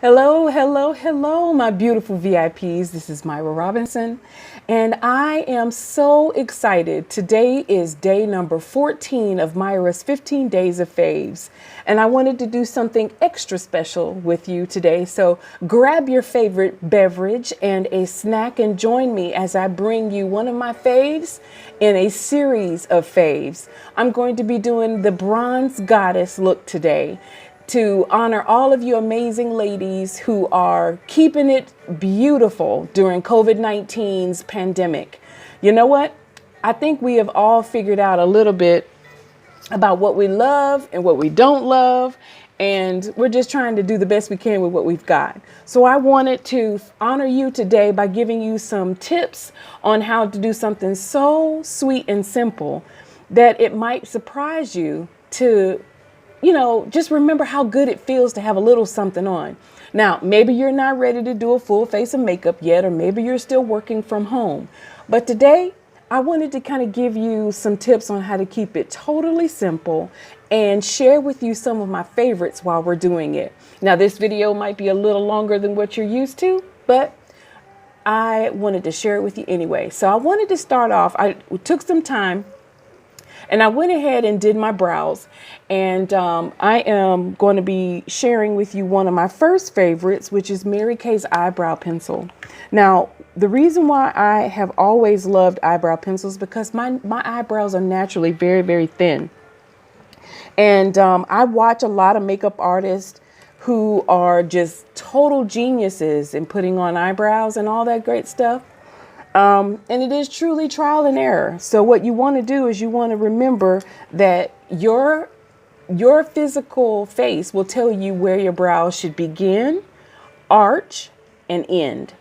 Hello, hello, hello, my beautiful VIPs. This is Myra Robinson, and I am so excited. Today is day number 14 of Myra's 15 Days of Faves, and I wanted to do something extra special with you today. So grab your favorite beverage and a snack and join me as I bring you one of my faves in a series of faves. I'm going to be doing the Bronze Goddess look today to honor all of you amazing ladies who are keeping it beautiful during COVID-19's pandemic. You know what? I think we have all figured out a little bit about what we love and what we don't love. And we're just trying to do the best we can with what we've got. So I wanted to honor you today by giving you some tips on how to do something so sweet and simple that it might surprise you to just remember how good it feels to have a little something on. Now, maybe you're not ready to do a full face of makeup yet, or maybe you're still working from home. But today, I wanted to kind of give you some tips on how to keep it totally simple and share with you some of my favorites while we're doing it. Now, this video might be a little longer than what you're used to, but I wanted to share it with you anyway. So I wanted to start off, I took some time and I went ahead and did my brows, and I am going to be sharing with you one of my first favorites, which is Mary Kay's eyebrow pencil. Now, the reason why I have always loved eyebrow pencils because my eyebrows are naturally very, very thin. And I watch a lot of makeup artists who are just total geniuses in putting on eyebrows and all that great stuff. And it is truly trial and error. So what you want to do is you want to remember that your physical face will tell you where your brows should begin, arch, and end.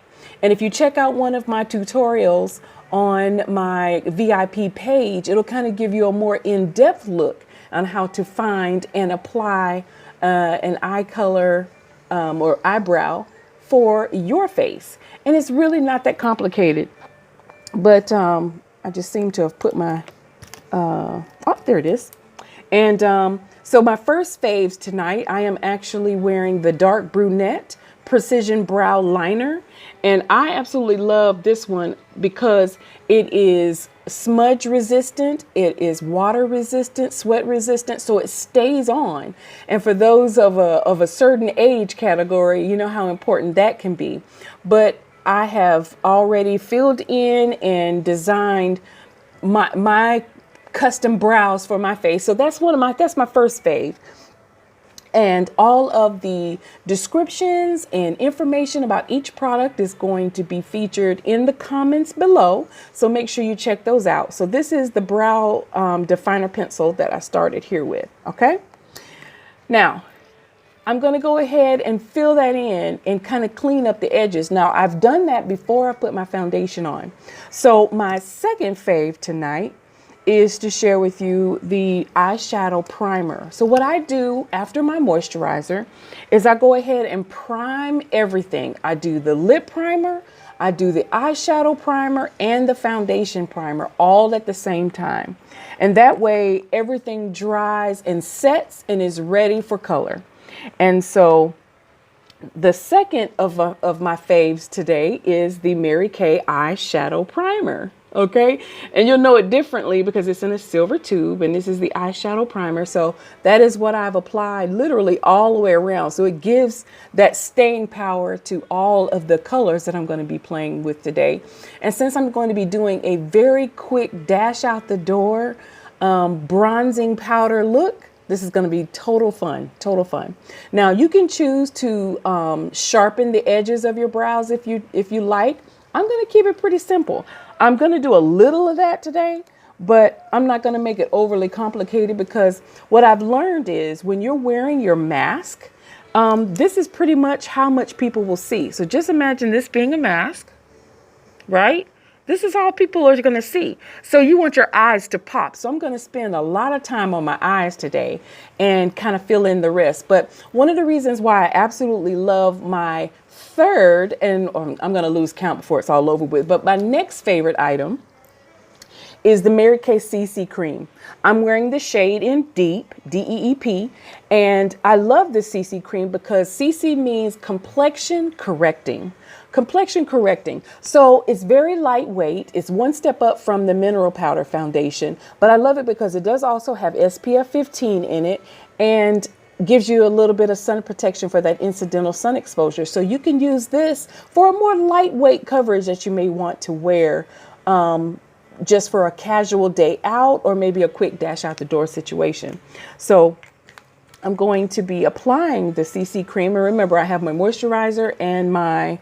And if you check out one of my tutorials on my VIP page, it'll kind of give you a more in-depth look on how to find and apply an eye color or eyebrow for your face. And it's really not that complicated. But I just seem to have put my, there it is. And so my first faves tonight, I am actually wearing the dark brunette precision brow liner. And I absolutely love this one because it is smudge resistant, it is water resistant, sweat resistant, so it stays on. And for those of a certain age category, you know how important that can be. But I have already filled in and designed my custom brows for my face. So that's my first fave. And all of the descriptions and information about each product is going to be featured in the comments below. So make sure you check those out. So this is the brow definer pencil that I started here with. Okay. Now, I'm going to go ahead and fill that in and kind of clean up the edges. Now, I've done that before I put my foundation on. So my second fave tonight is to share with you the eyeshadow primer. So what I do after my moisturizer is I go ahead and prime everything. I do the lip primer, I do the eyeshadow primer, and the foundation primer all at the same time. And that way everything dries and sets and is ready for color. And so the second of my faves today is the Mary Kay eyeshadow primer. Okay. And you'll know it differently because it's in a silver tube, and this is the eyeshadow primer. So that is what I've applied literally all the way around. So it gives that staying power to all of the colors that I'm going to be playing with today. And since I'm going to be doing a very quick dash out the door bronzing powder look, this is going to be total fun, total fun. Now you can choose to sharpen the edges of your brows if you like. I'm going to keep it pretty simple. I'm going to do a little of that today, but I'm not going to make it overly complicated because what I've learned is when you're wearing your mask, this is pretty much how much people will see. So just imagine this being a mask, right? This is all people are going to see. So you want your eyes to pop. So I'm going to spend a lot of time on my eyes today and kind of fill in the rest. But one of the reasons why I absolutely love my third, and I'm going to lose count before it's all over with, but my next favorite item is the Mary Kay CC cream. I'm wearing the shade in Deep, D-E-E-P, and I love this CC cream because CC means complexion correcting. Complexion correcting. So it's very lightweight. It's one step up from the mineral powder foundation, but I love it because it does also have SPF 15 in it and gives you a little bit of sun protection for that incidental sun exposure. So you can use this for a more lightweight coverage that you may want to wear just for a casual day out or maybe a quick dash out the door situation. So I'm going to be applying the CC cream. And remember, I have my moisturizer and my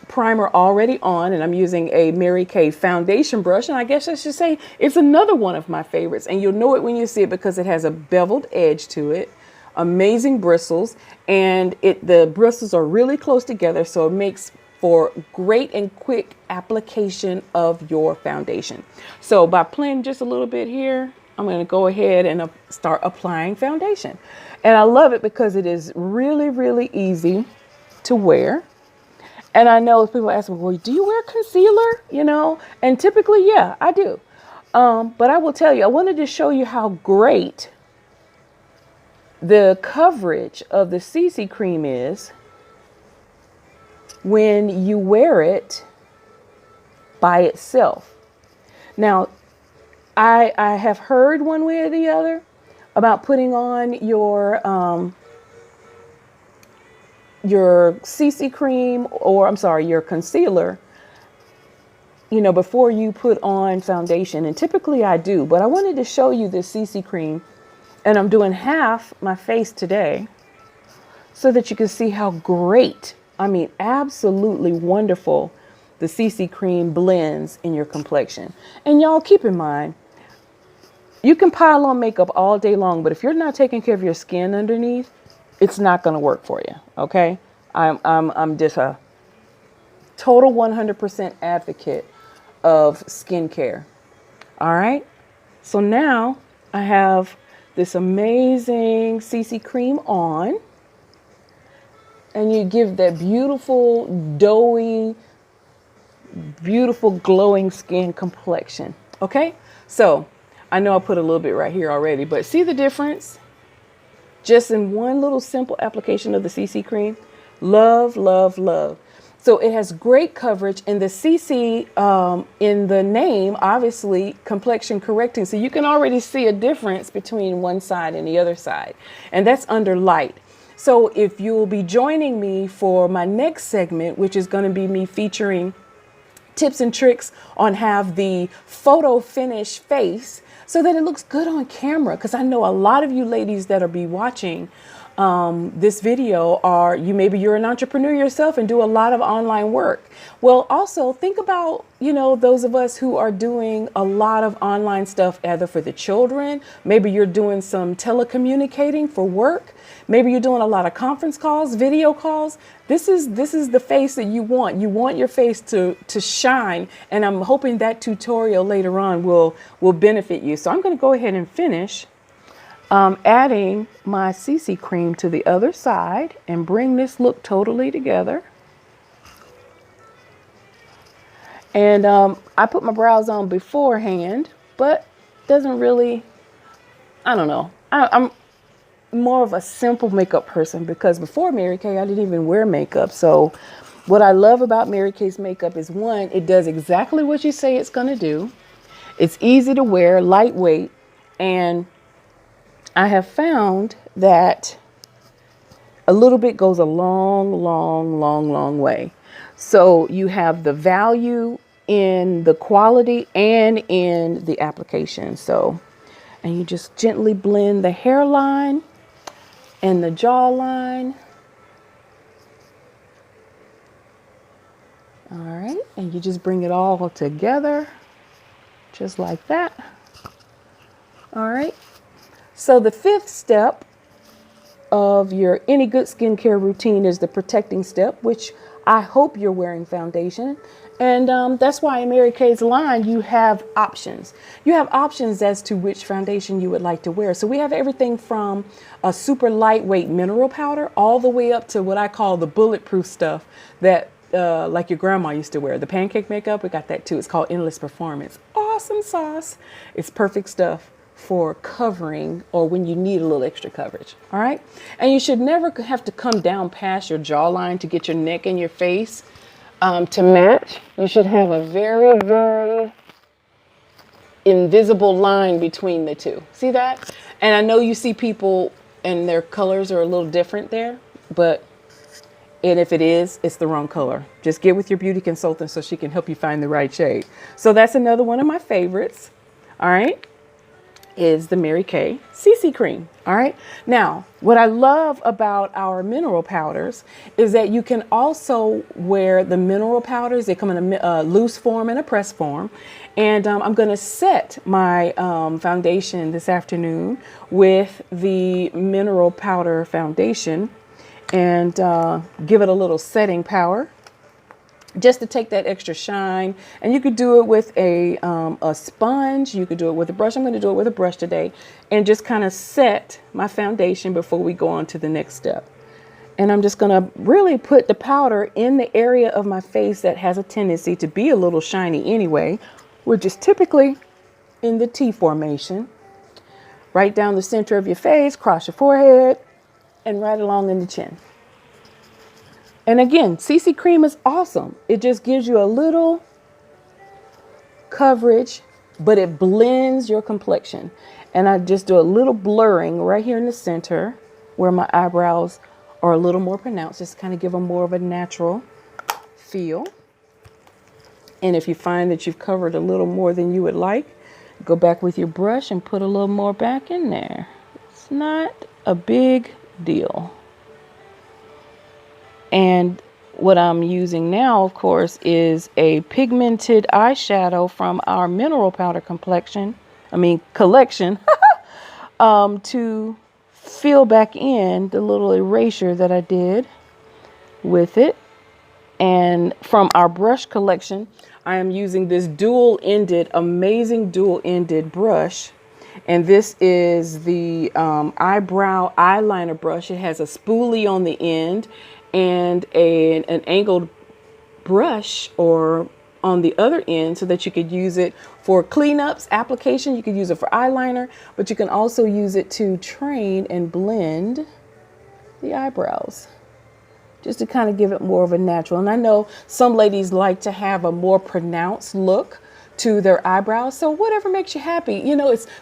primer already on, and I'm using a Mary Kay foundation brush. And I guess I should say it's another one of my favorites. And you'll know it when you see it because it has a beveled edge to it, amazing bristles, and the bristles are really close together. So it makes for great and quick application of your foundation. So by playing just a little bit here, I'm going to go ahead and start applying foundation. And I love it because it is really, really easy to wear. And I know people ask me, well, do you wear concealer? You know, and typically, yeah, I do. But I will tell you, I wanted to show you how great the coverage of the CC cream is when you wear it by itself. Now, I have heard one way or the other about putting on your CC cream, or I'm sorry, your concealer, you know, before you put on foundation. And typically I do, but I wanted to show you this CC cream, and I'm doing half my face today so that you can see how great, I mean, absolutely wonderful the CC cream blends in your complexion. And y'all keep in mind, you can pile on makeup all day long, but if you're not taking care of your skin underneath, it's not going to work for you. Okay. I'm just a total 100% advocate of skincare. All right. So now I have this amazing CC cream on, and you give that beautiful, doughy, beautiful, glowing skin complexion. Okay. So I know I put a little bit right here already, but see the difference? Just in one little simple application of the CC cream. Love, love, love. So it has great coverage, and the CC in the name, obviously complexion correcting. So you can already see a difference between one side and the other side, and that's under light. So if you'll be joining me for my next segment, which is going to be me featuring tips and tricks on have the photo finish face so that it looks good on camera. Because I know a lot of you ladies that will be watching this video maybe you're an entrepreneur yourself and do a lot of online work. Well, also think about, you know, those of us who are doing a lot of online stuff, either for the children, maybe you're doing some telecommunicating for work. Maybe you're doing a lot of conference calls, video calls. This is the face that you want. You want your face to shine. And I'm hoping that tutorial later on will benefit you. So I'm going to go ahead and finish adding my CC cream to the other side and bring this look totally together. And I put my brows on beforehand, but doesn't really, I don't know. I'm more of a simple makeup person because before Mary Kay, I didn't even wear makeup. So what I love about Mary Kay's makeup is, one, it does exactly what you say it's going to do. It's easy to wear, lightweight, and I have found that a little bit goes a long, long, long, long way. So you have the value in the quality and in the application. So, and you just gently blend the hairline and the jawline. All right. And you just bring it all together just like that. All right. So the fifth step of your any good skincare routine is the protecting step, which I hope you're wearing foundation. And that's why in Mary Kay's line, you have options. You have options as to which foundation you would like to wear. So we have everything from a super lightweight mineral powder all the way up to what I call the bulletproof stuff that like your grandma used to wear. The pancake makeup, we got that too. It's called Endless Performance. Awesome sauce. It's perfect stuff for covering or when you need a little extra coverage. All right. And you should never have to come down past your jawline to get your neck and your face to match. You should have a very, very invisible line between the two. See that? And I know you see people and their colors are a little different there, and if it is, it's the wrong color. Just get with your beauty consultant so she can help you find the right shade. So that's another one of my favorites. All right. Is the Mary Kay CC cream. All right. Now, what I love about our mineral powders is that you can also wear the mineral powders. They come in a loose form and a press form. And I'm going to set my foundation this afternoon with the mineral powder foundation and give it a little setting power just to take that extra shine. And you could do it with a sponge. You could do it with a brush. I'm going to do it with a brush today and just kind of set my foundation before we go on to the next step. And I'm just going to really put the powder in the area of my face that has a tendency to be a little shiny anyway, which is typically in the T formation. Right down the center of your face, cross your forehead, and right along in the chin. And again, CC cream is awesome. It just gives you a little coverage, but it blends your complexion. And I just do a little blurring right here in the center where my eyebrows are a little more pronounced, just kind of give them more of a natural feel. And if you find that you've covered a little more than you would like, go back with your brush and put a little more back in there. It's not a big deal. And what I'm using now, of course, is a pigmented eyeshadow from our mineral powder collection to fill back in the little erasure that I did with it. And from our brush collection, I am using this amazing dual-ended brush. And this is the eyebrow eyeliner brush. It has a spoolie on the end and an angled brush or on the other end so that you could use it for cleanups application. You could use it for eyeliner, but you can also use it to train and blend the eyebrows, just to kind of give it more of a natural. And I know some ladies like to have a more pronounced look to their eyebrows. So whatever makes you happy,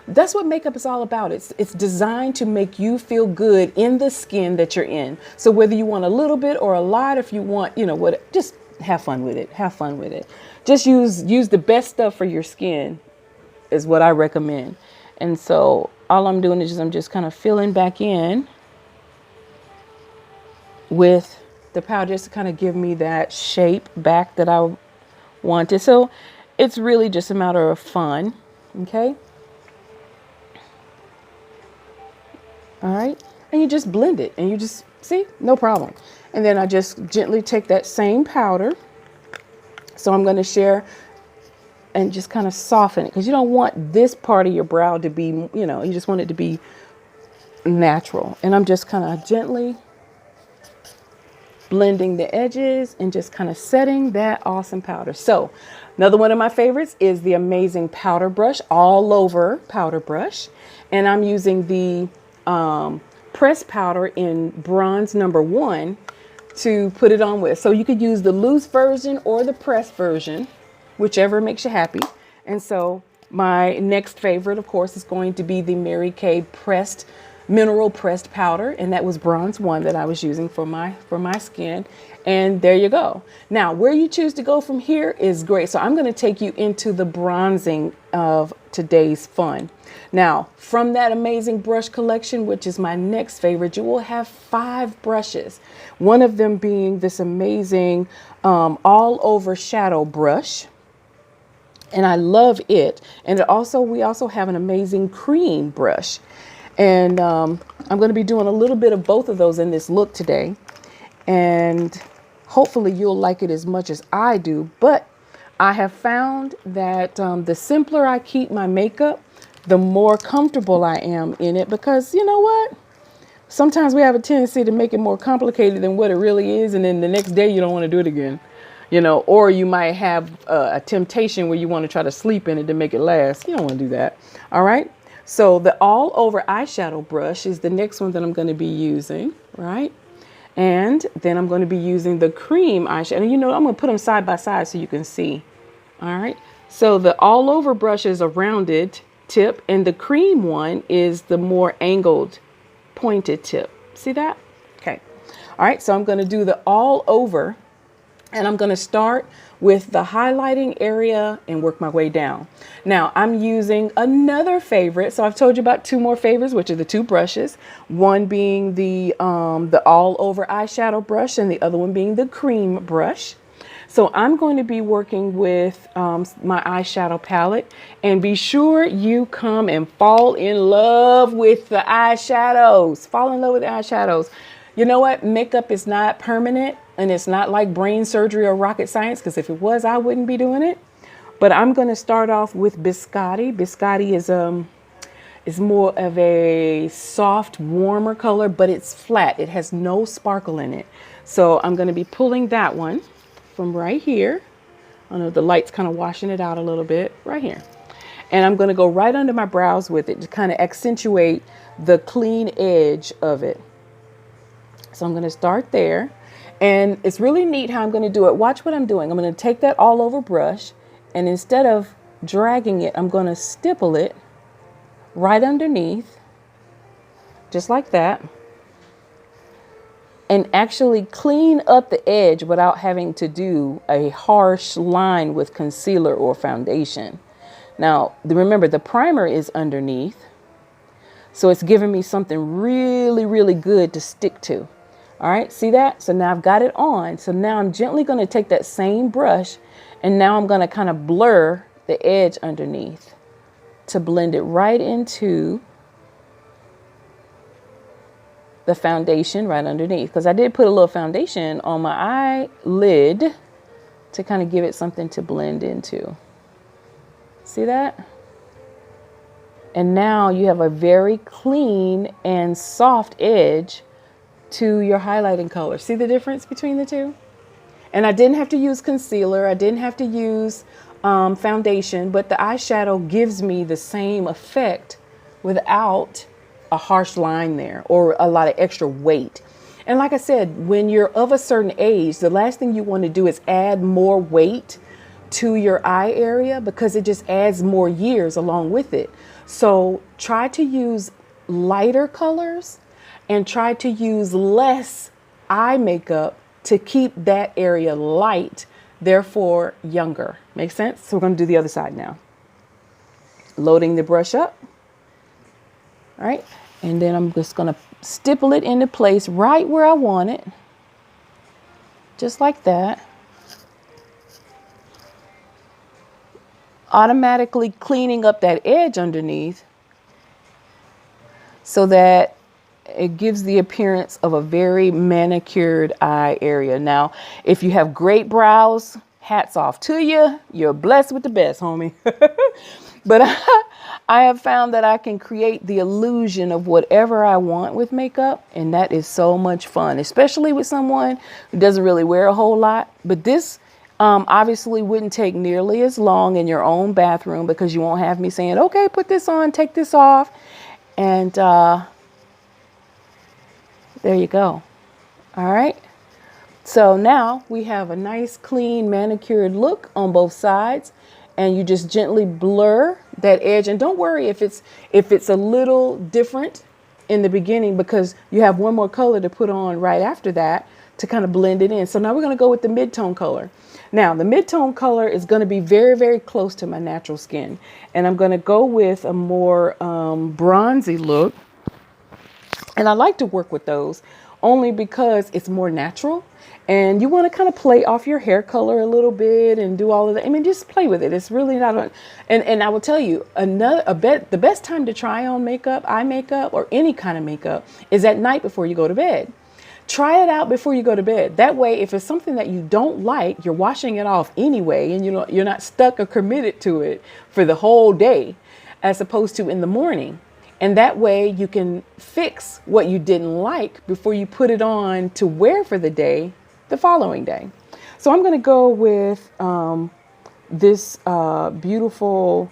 that's what makeup is all about. It's designed to make you feel good in the skin that you're in. So whether you want a little bit or a lot, if you want, just have fun with it. Have fun with it. Just use the best stuff for your skin is what I recommend. And so all I'm doing is I'm just kind of filling back in with the powder just to kind of give me that shape back that I wanted. So it's really just a matter of fun. Okay. All right. And you just blend it and you just see, no problem. And then I just gently take that same powder. So I'm going to share and just kind of soften it because you don't want this part of your brow to be, you just want it to be natural. And I'm just kind of gently blending the edges and just kind of setting that awesome powder. So another one of my favorites is the amazing powder brush, all over powder brush. And I'm using the pressed powder in bronze number 1 to put it on with. So you could use the loose version or the pressed version, whichever makes you happy. And so my next favorite, of course, is going to be the Mary Kay mineral pressed powder, and that was bronze 1 that I was using for my skin. And there you go. Now where you choose to go from here is great. So I'm going to take you into the bronzing of today's fun. Now from that amazing brush collection, which is my next favorite, you will have 5 brushes, one of them being this amazing all over shadow brush. And I love it. And we also have an amazing cream brush. And I'm going to be doing a little bit of both of those in this look today. And hopefully you'll like it as much as I do. But I have found that the simpler I keep my makeup, the more comfortable I am in it. Because you know what? Sometimes we have a tendency to make it more complicated than what it really is. And then the next day you don't want to do it again. or you might have a temptation where you want to try to sleep in it to make it last. You don't want to do that. All right. So the all over eyeshadow brush is the next one that I'm going to be using. Right. And then I'm going to be using the cream eyeshadow. I'm going to put them side by side so you can see. All right. So the all over brush is a rounded tip, and the cream one is the more angled, pointed tip. See that? Okay. All right. So I'm going to do the all over, and I'm going to start with the highlighting area and work my way down. Now I'm using another favorite. So I've told you about two more favorites, which are the two brushes, one being the all over eyeshadow brush and the other one being the cream brush. So I'm going to be working with my eyeshadow palette, and be sure you come and fall in love with the eyeshadows. Fall in love with the eyeshadows. You know what? Makeup is not permanent, and it's not like brain surgery or rocket science, because if it was, I wouldn't be doing it. But I'm going to start off with Biscotti. Biscotti is more of a soft, warmer color, but it's flat. It has no sparkle in it. So I'm going to be pulling that one from right here. I know the light's kind of washing it out a little bit right here. And I'm going to go right under my brows with it to kind of accentuate the clean edge of it. So I'm going to start there, and it's really neat how I'm going to do it. Watch what I'm doing. I'm going to take that all over brush, and instead of dragging it, I'm going to stipple it right underneath, just like that, and actually clean up the edge without having to do a harsh line with concealer or foundation. Now, remember, the primer is underneath, so it's giving me something really, really good to stick to. All right, see that? So now I've got it on. So now I'm gently going to take that same brush, and now I'm going to kind of blur the edge underneath to blend it right into the foundation right underneath, because I did put a little foundation on my eyelid to kind of give it something to blend into. See that? And now you have a very clean and soft edge to your highlighting color. See the difference between the two? And I didn't have to use concealer. I didn't have to use foundation, but the eyeshadow gives me the same effect without a harsh line there or a lot of extra weight. And like I said, when you're of a certain age, the last thing you want to do is add more weight to your eye area, because it just adds more years along with it. So try to use lighter colors and try to use less eye makeup to keep that area light, therefore younger. Make sense? So we're going to do the other side now. Loading the brush up. All right. And then I'm just going to stipple it into place right where I want it. Just like that. Automatically cleaning up that edge underneath so that it gives the appearance of a very manicured eye area. Now, if you have great brows, hats off to you. You're blessed with the best, homie. But I have found that I can create the illusion of whatever I want with makeup, and that is so much fun, especially with someone who doesn't really wear a whole lot. But this obviously wouldn't take nearly as long in your own bathroom, because you won't have me saying, okay, put this on, take this off. And there you go. All right. So now we have a nice, clean, manicured look on both sides, and you just gently blur that edge. And don't worry if it's a little different in the beginning, because you have one more color to put on right after that to kind of blend it in. So now we're going to go with the mid-tone color. Now, the mid-tone color is going to be very, very close to my natural skin, and I'm going to go with a more bronzy look. And I like to work with those only because it's more natural, and you want to kind of play off your hair color a little bit and do all of that. I mean, just play with it. It's really not and I will tell you, the best time to try on makeup, eye makeup, or any kind of makeup is at night before you go to bed. Try it out before you go to bed. That way, if it's something that you don't like, you're washing it off anyway, and you're not stuck or committed to it for the whole day, as opposed to in the morning. And that way you can fix what you didn't like before you put it on to wear for the day, the following day. So I'm going to go with this beautiful,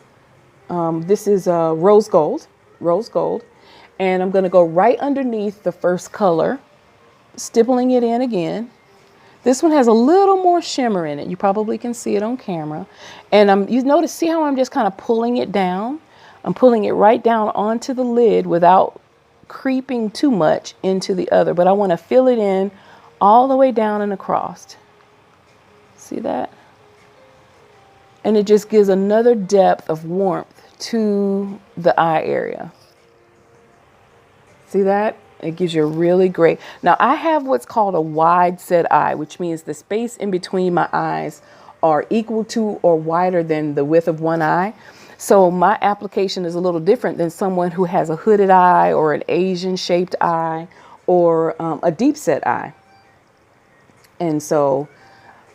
this is rose gold. And I'm going to go right underneath the first color, stippling it in again. This one has a little more shimmer in it. You probably can see it on camera. And you notice, see how I'm just kind of pulling it down? I'm pulling it right down onto the lid without creeping too much into the other, but I want to fill it in all the way down and across. See that? And it just gives another depth of warmth to the eye area. See that? It gives you a really great. Now I have what's called a wide set eye, which means the space in between my eyes are equal to or wider than the width of one eye. So my application is a little different than someone who has a hooded eye or an Asian shaped eye or a deep set eye. And so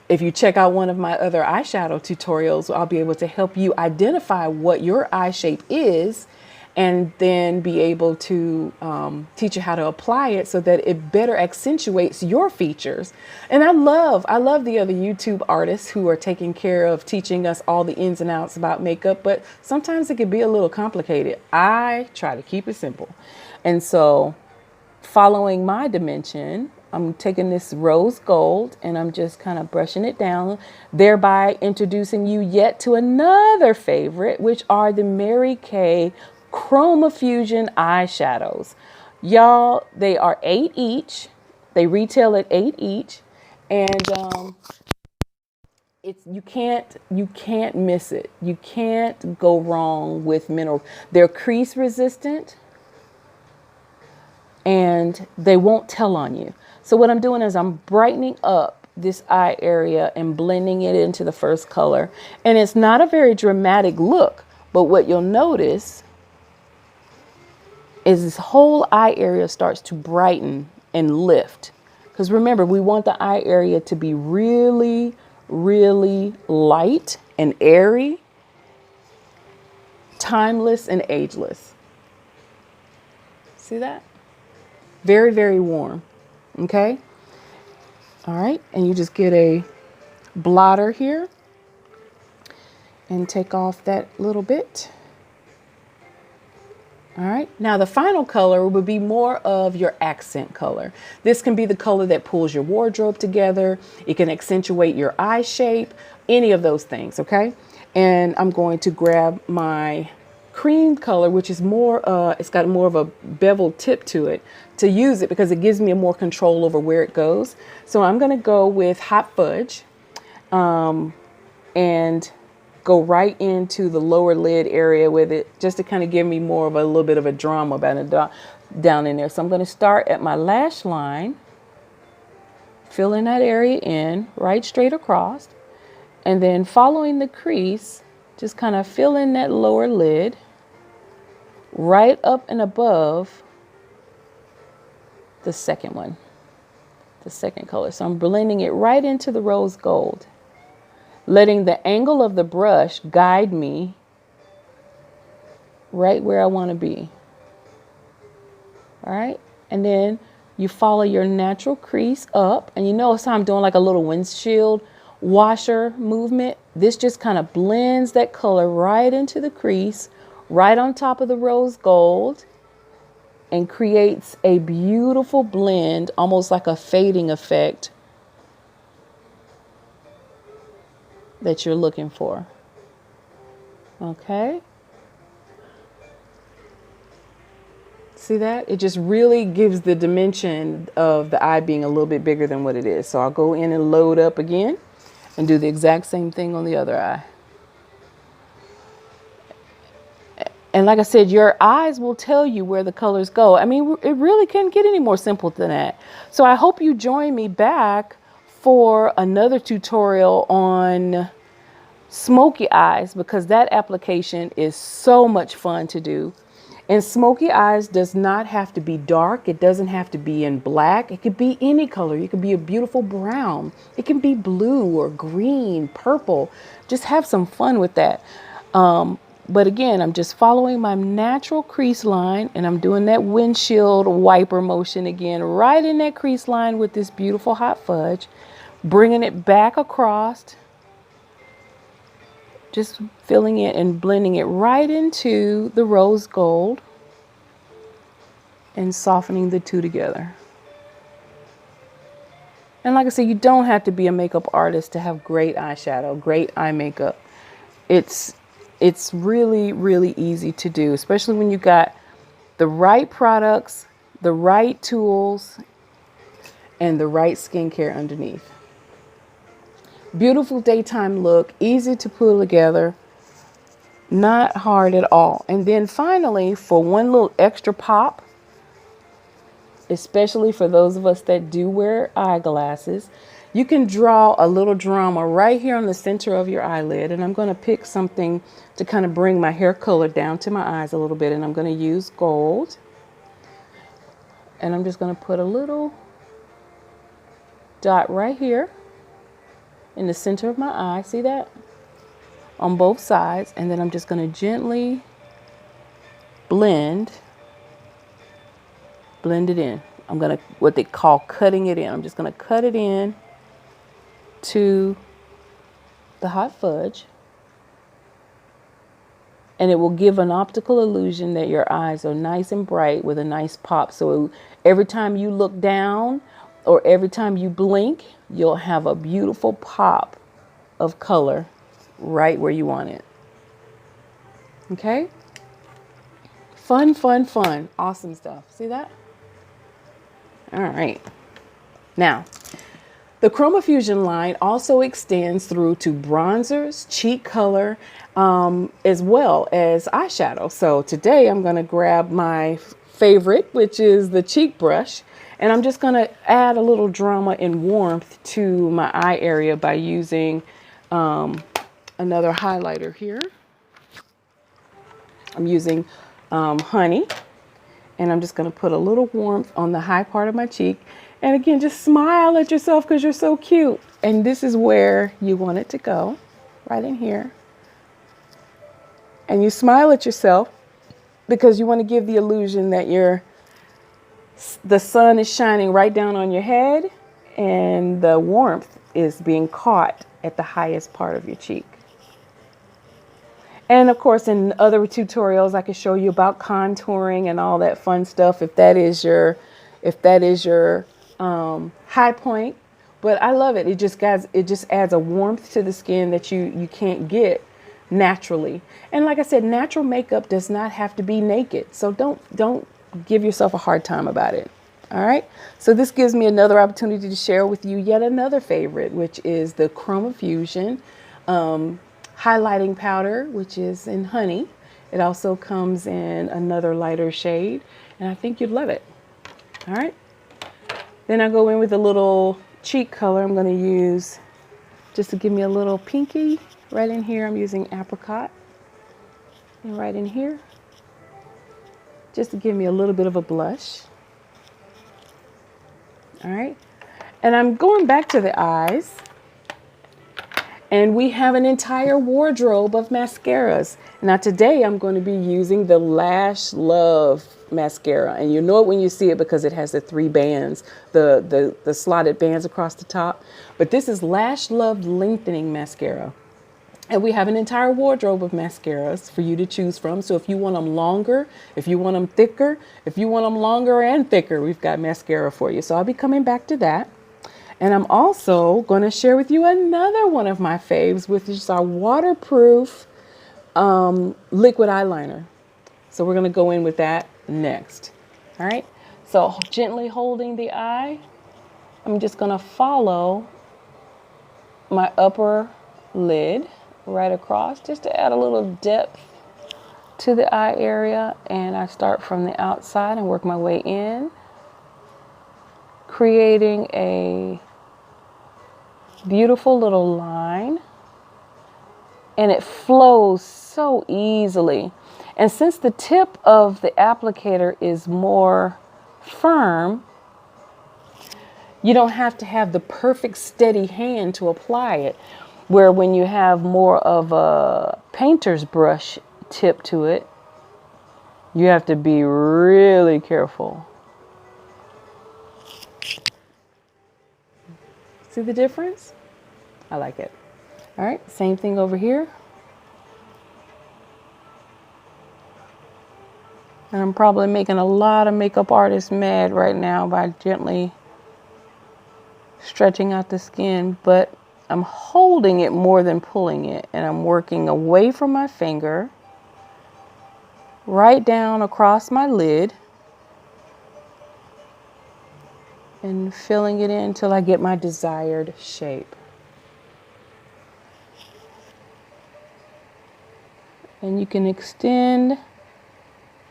if you check out one of my other eyeshadow tutorials, I'll be able to help you identify what your eye shape is and then be able to teach you how to apply it so that it better accentuates your features. And I love the other YouTube artists who are taking care of teaching us all the ins and outs about makeup, but sometimes it can be a little complicated. I try to keep it simple. And so following my dimension, I'm taking this rose gold and I'm just kind of brushing it down, thereby introducing you yet to another favorite, which are the Mary Kay Chroma Fusion eyeshadows. Y'all, they are $8 each. They retail at $8 each. And you can't miss it. You can't go wrong with mineral. They're crease resistant and they won't tell on you. So what I'm doing is I'm brightening up this eye area and blending it into the first color. And it's not a very dramatic look, but what you'll notice is this whole eye area starts to brighten and lift. Because remember, we want the eye area to be really, really light and airy, timeless and ageless. See that? Very, very warm. Okay. All right. And you just get a blotter here and take off that little bit. All right. Now the final color would be more of your accent color. This can be the color that pulls your wardrobe together. It can accentuate your eye shape, any of those things. Okay. And I'm going to grab my cream color, which is more, it's got more of a beveled tip to it, to use it because it gives me more control over where it goes. So I'm going to go with Hot Fudge and go right into the lower lid area with it, just to kind of give me more of a little bit of a drama about it down in there. So I'm going to start at my lash line, filling that area in right straight across, and then following the crease, just kind of fill in that lower lid right up and above the second one, the second color. So I'm blending it right into the rose gold, letting the angle of the brush guide me right where I want to be. All right. And then you follow your natural crease up, and you notice how I'm doing like a little windshield washer movement. This just kind of blends that color right into the crease, right on top of the rose gold, and creates a beautiful blend, almost like a fading effect that you're looking for. Okay. See that? It just really gives the dimension of the eye being a little bit bigger than what it is. So I'll go in and load up again and do the exact same thing on the other eye. And like I said, your eyes will tell you where the colors go. I mean, it really can't get any more simple than that. So I hope you join me back for another tutorial on smoky eyes, because that application is so much fun to do. And smoky eyes does not have to be dark. It doesn't have to be in black. It could be any color. It could be a beautiful brown. It can be blue or green, purple. Just have some fun with that. But again, I'm just following my natural crease line, and I'm doing that windshield wiper motion again, right in that crease line with this beautiful Hot Fudge, bringing it back across, just filling it and blending it right into the rose gold and softening the two together. And like I said, you don't have to be a makeup artist to have great eyeshadow, great eye makeup. It's really, really easy to do, especially when you got the right products, the right tools, and the right skincare underneath. Beautiful daytime look, easy to pull together, not hard at all. And then finally, for one little extra pop, especially for those of us that do wear eyeglasses, you can draw a little drama right here on the center of your eyelid. And I'm going to pick something to kind of bring my hair color down to my eyes a little bit. And I'm going to use gold. And I'm just going to put a little dot right here in the center of my eye. See that? On both sides. And then I'm just going to gently blend it in. I'm going to, what they call cutting it in. I'm just going to cut it in to the hot fudge. And it will give an optical illusion that your eyes are nice and bright with a nice pop. So every time you look down or every time you blink, you'll have a beautiful pop of color right where you want it. Okay? Fun, fun, fun. Awesome stuff. See that? All right. Now, the ChromaFusion line also extends through to bronzers, cheek color, as well as eyeshadow. So today I'm going to grab my favorite, which is the cheek brush, and I'm just going to add a little drama and warmth to my eye area by using another highlighter here. I'm using Honey. And I'm just going to put a little warmth on the high part of my cheek. And again, just smile at yourself because you're so cute. And this is where you want it to go, right in here. And you smile at yourself because you want to give the illusion that the sun is shining right down on your head and the warmth is being caught at the highest part of your cheek. And of course, in other tutorials, I can show you about contouring and all that fun stuff if that is your high point. But I love it. It just adds a warmth to the skin that you can't get naturally. And like I said, natural makeup does not have to be naked. So don't give yourself a hard time about it. All right. So this gives me another opportunity to share with you yet another favorite, which is the ChromaFusion highlighting powder, which is in Honey. It also comes in another lighter shade, and I think you'd love it. All right. Then I go in with a little cheek color. I'm going to use, just to give me a little pinky, right in here, I'm using Apricot. And right in here, just to give me a little bit of a blush. All right. And I'm going back to the eyes. And we have an entire wardrobe of mascaras. Now today I'm going to be using the Lash Love mascara. And you know it when you see it because it has the 3 bands, the slotted bands across the top. But this is Lash Love Lengthening Mascara. And we have an entire wardrobe of mascaras for you to choose from. So if you want them longer, if you want them thicker, if you want them longer and thicker, we've got mascara for you. So I'll be coming back to that. And I'm also going to share with you another one of my faves, which is our waterproof liquid eyeliner. So we're going to go in with that next. All right. So gently holding the eye, I'm just going to follow my upper lid right across just to add a little depth to the eye area. And I start from the outside and work my way in, creating a beautiful little line, and it flows so easily. And since the tip of the applicator is more firm, you don't have to have the perfect steady hand to apply it, where when you have more of a painter's brush tip to it, you have to be really careful. See the difference? I like it. All right, same thing over here. And I'm probably making a lot of makeup artists mad right now by gently stretching out the skin, but I'm holding it more than pulling it, and I'm working away from my finger, right down across my lid, and filling it in until I get my desired shape. And you can extend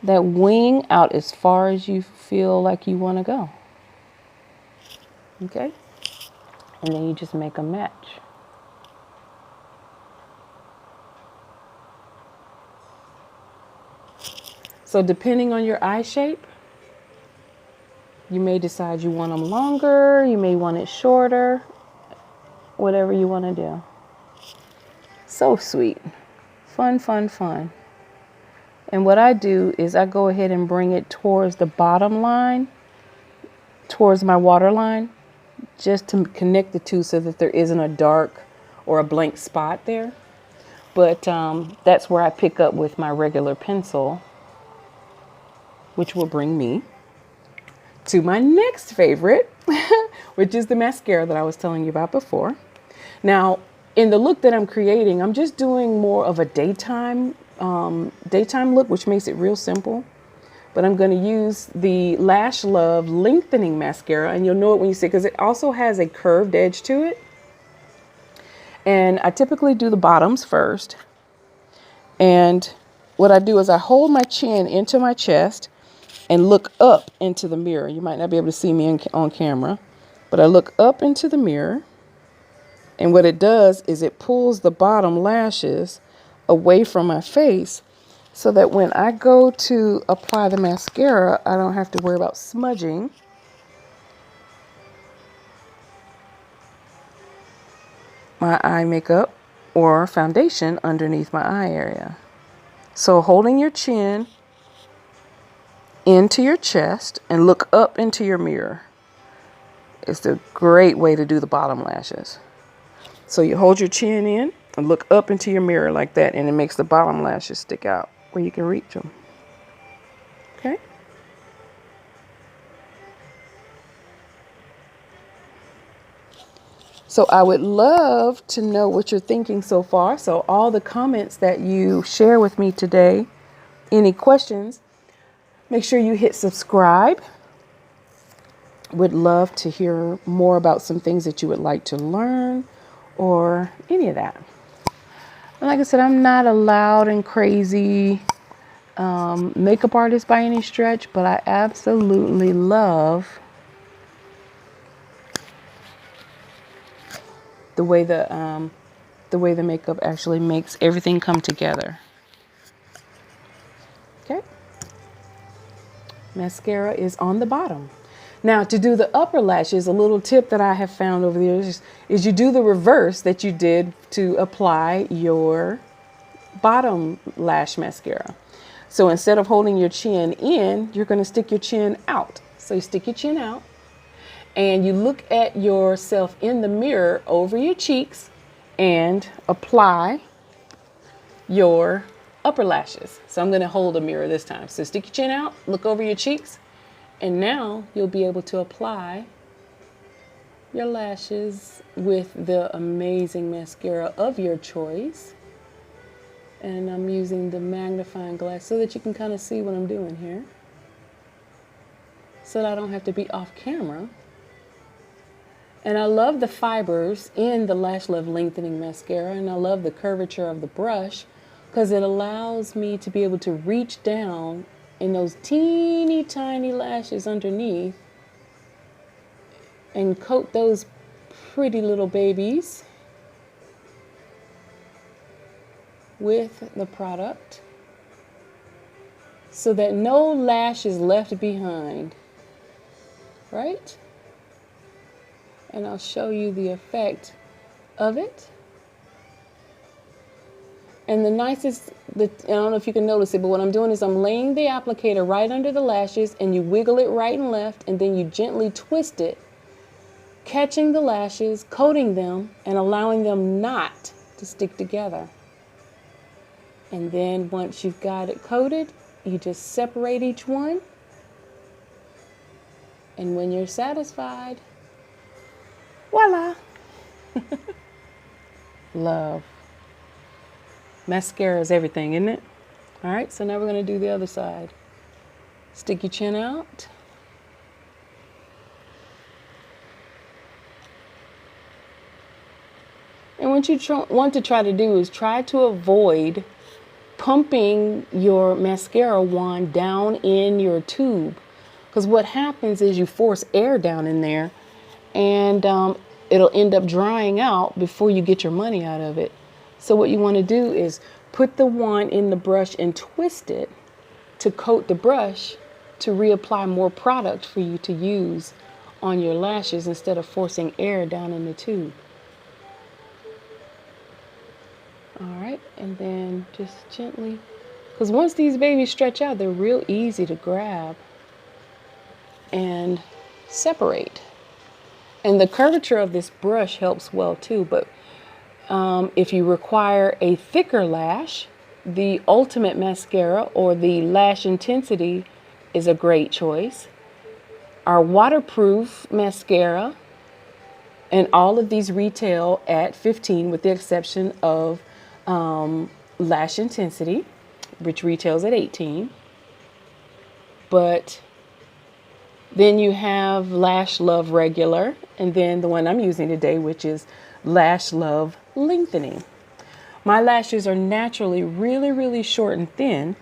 that wing out as far as you feel like you want to go. Okay? And then you just make a match. So depending on your eye shape, you may decide you want them longer, you may want it shorter, whatever you want to do. So sweet. Fun, fun, fun. And what I do is I go ahead and bring it towards the bottom line, towards my water line, just to connect the two so that there isn't a dark or a blank spot there. But that's where I pick up with my regular pencil, which will bring me to my next favorite, which is the mascara that I was telling you about before. Now, in the look that I'm creating, I'm just doing more of a daytime look, which makes it real simple. But I'm going to use the Lash Love Lengthening Mascara, and you'll know it when you see it because it also has a curved edge to it. And I typically do the bottoms first. And what I do is I hold my chin into my chest and look up into the mirror. You might not be able to see me on camera, but I look up into the mirror. And what it does is it pulls the bottom lashes away from my face so that when I go to apply the mascara, I don't have to worry about smudging my eye makeup or foundation underneath my eye area. So holding your chin into your chest and look up into your mirror is a great way to do the bottom lashes. So you hold your chin in and look up into your mirror like that, and it makes the bottom lashes stick out where you can reach them. Okay? So I would love to know what you're thinking so far. So all the comments that you share with me today, any questions, make sure you hit subscribe. Would love to hear more about some things that you would like to learn or any of that. And like I said, I'm not a loud and crazy makeup artist by any stretch, but I absolutely love the way the makeup actually makes everything come together. Okay. Mascara is on the bottom. Now, to do the upper lashes, a little tip that I have found over the years is you do the reverse that you did to apply your bottom lash mascara. So instead of holding your chin in, you're going to stick your chin out. So you stick your chin out and you look at yourself in the mirror over your cheeks and apply your upper lashes. So I'm going to hold a mirror this time. So stick your chin out, look over your cheeks, and now you'll be able to apply your lashes with the amazing mascara of your choice. And I'm using the magnifying glass so that you can kind of see what I'm doing here, so that I don't have to be off camera. And I love the fibers in the Lash Love Lengthening Mascara, and I love the curvature of the brush because it allows me to be able to reach down in those teeny tiny lashes underneath and coat those pretty little babies with the product so that no lash is left behind, right? And I'll show you the effect of it. And the nicest, I don't know if you can notice it, but what I'm doing is I'm laying the applicator right under the lashes, and you wiggle it right and left, and then you gently twist it catching the lashes, coating them, and allowing them not to stick together. And then once you've got it coated, you just separate each one. And when you're satisfied, voila! Love. Mascara is everything, isn't it? All right, so now we're going to do the other side. Stick your chin out. And what you want to try to do is try to avoid pumping your mascara wand down in your tube. Because what happens is you force air down in there and it'll end up drying out before you get your money out of it. So what you want to do is put the wand in the brush and twist it to coat the brush to reapply more product for you to use on your lashes instead of forcing air down in the tube. All right, and then just gently, because once these babies stretch out, they're real easy to grab and separate. And the curvature of this brush helps well too, but if you require a thicker lash, the Ultimate Mascara or the Lash Intensity is a great choice. Our waterproof mascara, and all of these retail at $15 with the exception of Lash Intensity, which retails at $18. But then you have Lash Love Regular, and then the one I'm using today, which is Lash Love Lengthening. My lashes are naturally really, really short and thin,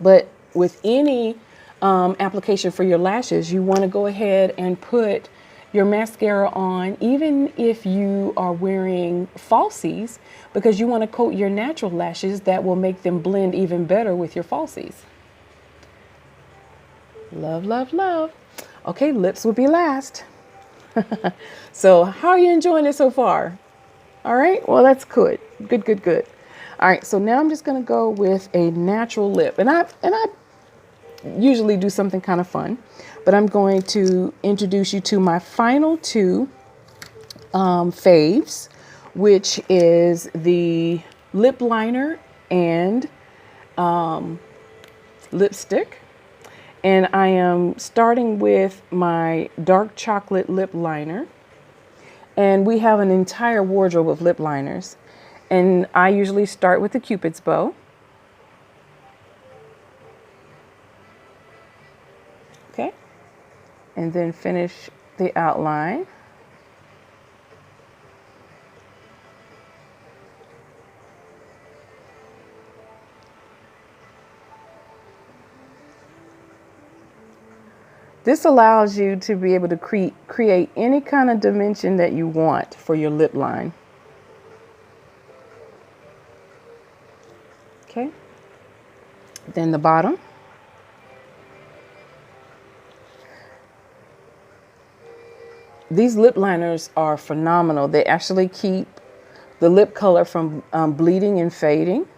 but with any application for your lashes, you want to go ahead and put your mascara on, even if you are wearing falsies, because you want to coat your natural lashes. That will make them blend even better with your falsies. Love, love, love. Okay, lips will be last. So how are you enjoying it so far? All right, well, that's good. Good, good, good. All right, so now I'm just going to go with a natural lip. And I usually do something kind of fun, but I'm going to introduce you to my final two faves, which is the lip liner and lipstick. And I am starting with my dark chocolate lip liner. And we have an entire wardrobe of lip liners. And I usually start with the Cupid's bow. Okay. And then finish the outline. This allows you to be able to create any kind of dimension that you want for your lip line. Okay. Then the bottom. These lip liners are phenomenal. They actually keep the lip color from bleeding and fading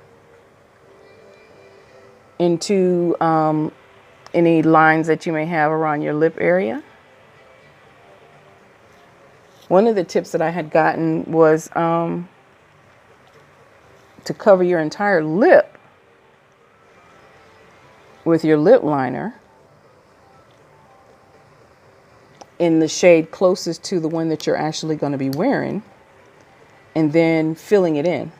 into any lines that you may have around your lip area. One of the tips that I had gotten was to cover your entire lip with your lip liner in the shade closest to the one that you're actually going to be wearing, and then filling it in.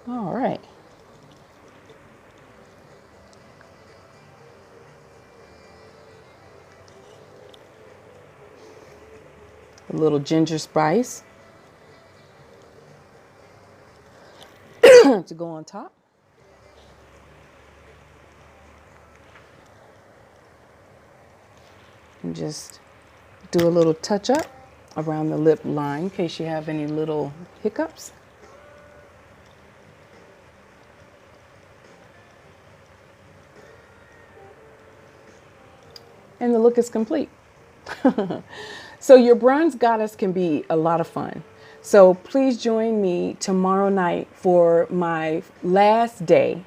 All right. A little ginger spice to go on top. And just do a little touch up around the lip line in case you have any little hiccups. And the look is complete. So your bronze goddess can be a lot of fun. So please join me tomorrow night for my last day.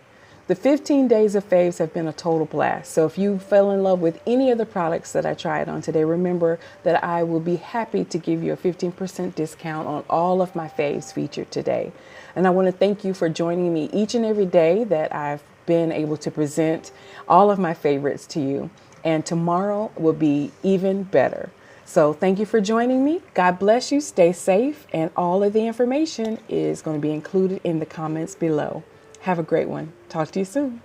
The 15 days of faves have been a total blast. So if you fell in love with any of the products that I tried on today, remember that I will be happy to give you a 15% discount on all of my faves featured today. And I want to thank you for joining me each and every day that I've been able to present all of my favorites to you. And tomorrow will be even better. So thank you for joining me. God bless you. Stay safe. And all of the information is going to be included in the comments below. Have a great one. Talk to you soon.